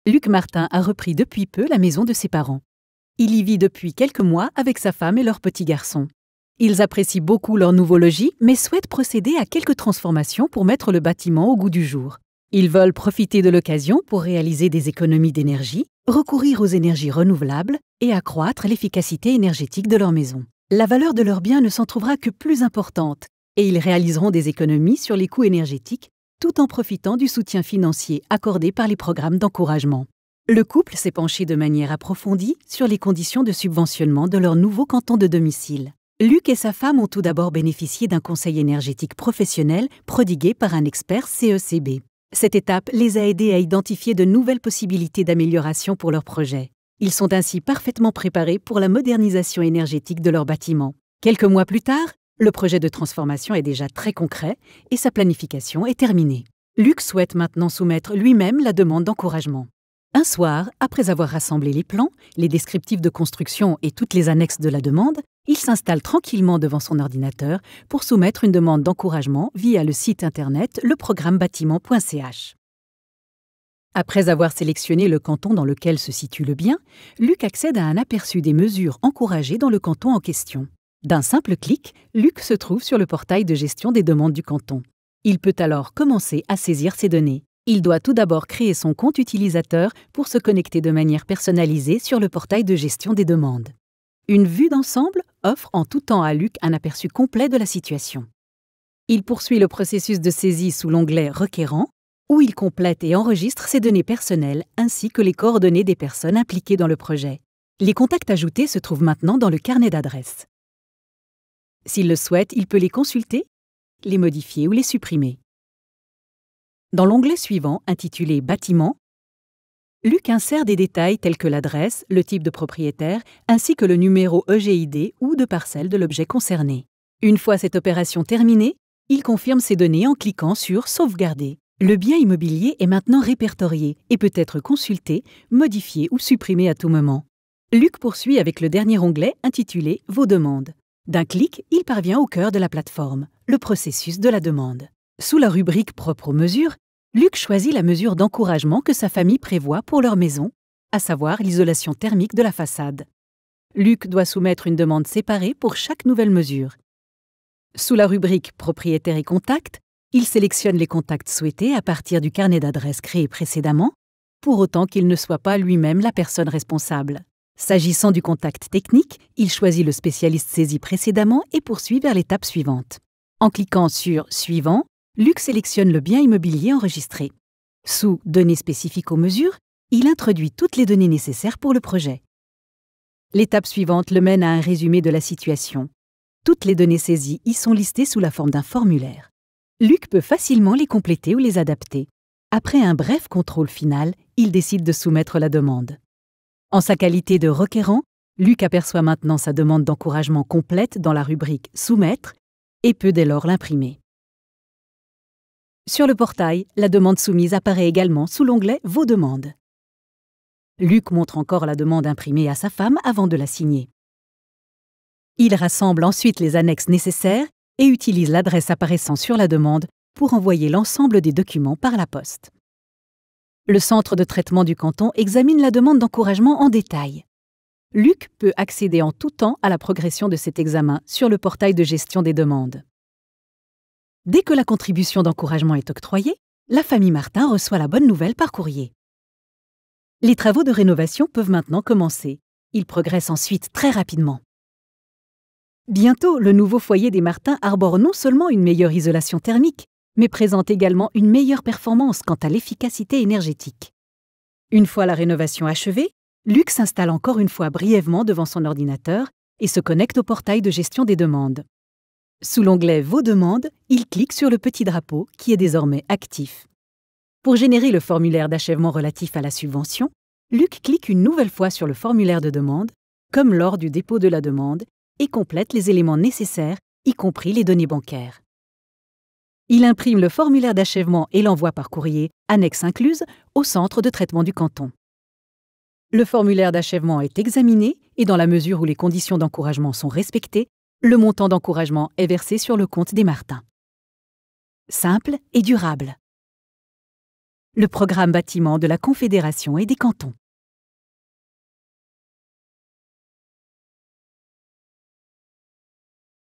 Luc Martin a repris depuis peu la maison de ses parents. Il y vit depuis quelques mois avec sa femme et leur petit garçon. Ils apprécient beaucoup leur nouveau logis, mais souhaitent procéder à quelques transformations pour mettre le bâtiment au goût du jour. Ils veulent profiter de l'occasion pour réaliser des économies d'énergie, recourir aux énergies renouvelables et accroître l'efficacité énergétique de leur maison. La valeur de leurs biens ne s'en trouvera que plus importante et ils réaliseront des économies sur les coûts énergétiques tout en profitant du soutien financier accordé par les programmes d'encouragement. Le couple s'est penché de manière approfondie sur les conditions de subventionnement de leur nouveau canton de domicile. Luc et sa femme ont tout d'abord bénéficié d'un conseil énergétique professionnel prodigué par un expert CECB. Cette étape les a aidés à identifier de nouvelles possibilités d'amélioration pour leur projet. Ils sont ainsi parfaitement préparés pour la modernisation énergétique de leur bâtiment. Quelques mois plus tard, le projet de transformation est déjà très concret et sa planification est terminée. Luc souhaite maintenant soumettre lui-même la demande d'encouragement. Un soir, après avoir rassemblé les plans, les descriptifs de construction et toutes les annexes de la demande, il s'installe tranquillement devant son ordinateur pour soumettre une demande d'encouragement via le site internet leprogrammebâtiment.ch. Après avoir sélectionné le canton dans lequel se situe le bien, Luc accède à un aperçu des mesures encouragées dans le canton en question. D'un simple clic, Luc se trouve sur le portail de gestion des demandes du canton. Il peut alors commencer à saisir ces données. Il doit tout d'abord créer son compte utilisateur pour se connecter de manière personnalisée sur le portail de gestion des demandes. Une vue d'ensemble offre en tout temps à Luc un aperçu complet de la situation. Il poursuit le processus de saisie sous l'onglet « Requérant » où il complète et enregistre ses données personnelles ainsi que les coordonnées des personnes impliquées dans le projet. Les contacts ajoutés se trouvent maintenant dans le carnet d'adresses. S'il le souhaite, il peut les consulter, les modifier ou les supprimer. Dans l'onglet suivant, intitulé « Bâtiment », Luc insère des détails tels que l'adresse, le type de propriétaire, ainsi que le numéro EGID ou de parcelle de l'objet concerné. Une fois cette opération terminée, il confirme ces données en cliquant sur « Sauvegarder ». Le bien immobilier est maintenant répertorié et peut être consulté, modifié ou supprimé à tout moment. Luc poursuit avec le dernier onglet intitulé « Vos demandes ». D'un clic, il parvient au cœur de la plateforme, le processus de la demande. Sous la rubrique propre aux mesures, Luc choisit la mesure d'encouragement que sa famille prévoit pour leur maison, à savoir l'isolation thermique de la façade. Luc doit soumettre une demande séparée pour chaque nouvelle mesure. Sous la rubrique propriétaire et contacts, il sélectionne les contacts souhaités à partir du carnet d'adresses créé précédemment, pour autant qu'il ne soit pas lui-même la personne responsable. S'agissant du contact technique, il choisit le spécialiste saisi précédemment et poursuit vers l'étape suivante. En cliquant sur « Suivant », Luc sélectionne le bien immobilier enregistré. Sous « Données spécifiques aux mesures », il introduit toutes les données nécessaires pour le projet. L'étape suivante le mène à un résumé de la situation. Toutes les données saisies y sont listées sous la forme d'un formulaire. Luc peut facilement les compléter ou les adapter. Après un bref contrôle final, il décide de soumettre la demande. En sa qualité de requérant, Luc aperçoit maintenant sa demande d'encouragement complète dans la rubrique « Soumettre » et peut dès lors l'imprimer. Sur le portail, la demande soumise apparaît également sous l'onglet « Vos demandes ». Luc montre encore la demande imprimée à sa femme avant de la signer. Il rassemble ensuite les annexes nécessaires et utilise l'adresse apparaissant sur la demande pour envoyer l'ensemble des documents par la poste. Le centre de traitement du canton examine la demande d'encouragement en détail. Luc peut accéder en tout temps à la progression de cet examen sur le portail de gestion des demandes. Dès que la contribution d'encouragement est octroyée, la famille Martin reçoit la bonne nouvelle par courrier. Les travaux de rénovation peuvent maintenant commencer. Ils progressent ensuite très rapidement. Bientôt, le nouveau foyer des Martins arbore non seulement une meilleure isolation thermique, mais présente également une meilleure performance quant à l'efficacité énergétique. Une fois la rénovation achevée, Luc s'installe encore une fois brièvement devant son ordinateur et se connecte au portail de gestion des demandes. Sous l'onglet « Vos demandes », il clique sur le petit drapeau qui est désormais actif. Pour générer le formulaire d'achèvement relatif à la subvention, Luc clique une nouvelle fois sur le formulaire de demande, comme lors du dépôt de la demande, et complète les éléments nécessaires, y compris les données bancaires. Il imprime le formulaire d'achèvement et l'envoie par courrier, annexe incluse, au centre de traitement du canton. Le formulaire d'achèvement est examiné et dans la mesure où les conditions d'encouragement sont respectées, le montant d'encouragement est versé sur le compte des Martins. Simple et durable. le programme bâtiment de la Confédération et des cantons.